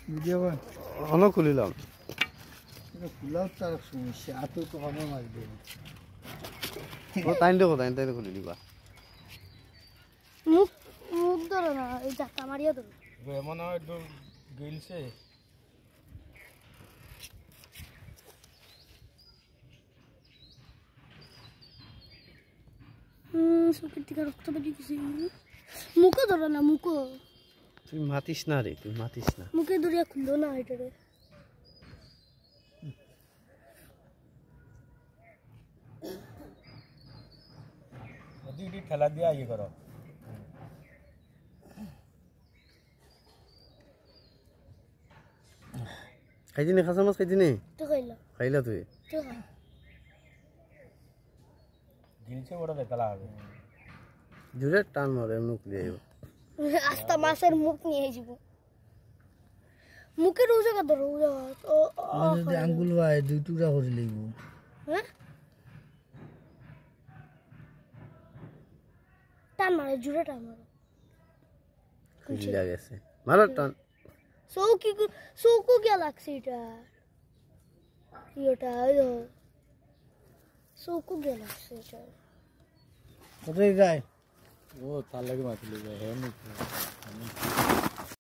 video কর on খুলিলাম এটা খোলাও তার সমস্যা এত তো হবে মারবে ও তাইন খুলি দিবা মুখ মুখ ধরো না এই জাতা মারিয়া ধরো এমন হয় একটু গিলছে চোখের থেকে রক্ত বেরিয়ে গেছে মুখও ধরো না মুখও তুই মাতিস না রে তুই মাতিস না মুখে ধরিয়া খুললো না এটা রে ওদিকে ঠেলা দিয়া ইয়ে করো খাইছিনি খাসা মাছ খাইছিনি তো খাইলা খাইলা তুই তো খা গিলছে ওটা দেখলা হবে জুড়ে টান মারে এমনি খুলে যাইব আস্তা মাছের মুখ নিয়ে যাব মুখের ওই জায়গা ধরো ওই জায়গা যদি আঙ্গুল ভাই দুই টুকরা করে লইব হ্যাঁ টান মারে জুড়ে টান মারে খুলে গেছে মারো টান চৌকো গিয়া লাগছে এটা ইয়েটা চৌকো গিয়া লাগছে এটা কোথায় যায় ও তার লাগে মাছ লইবে হ্যাঁ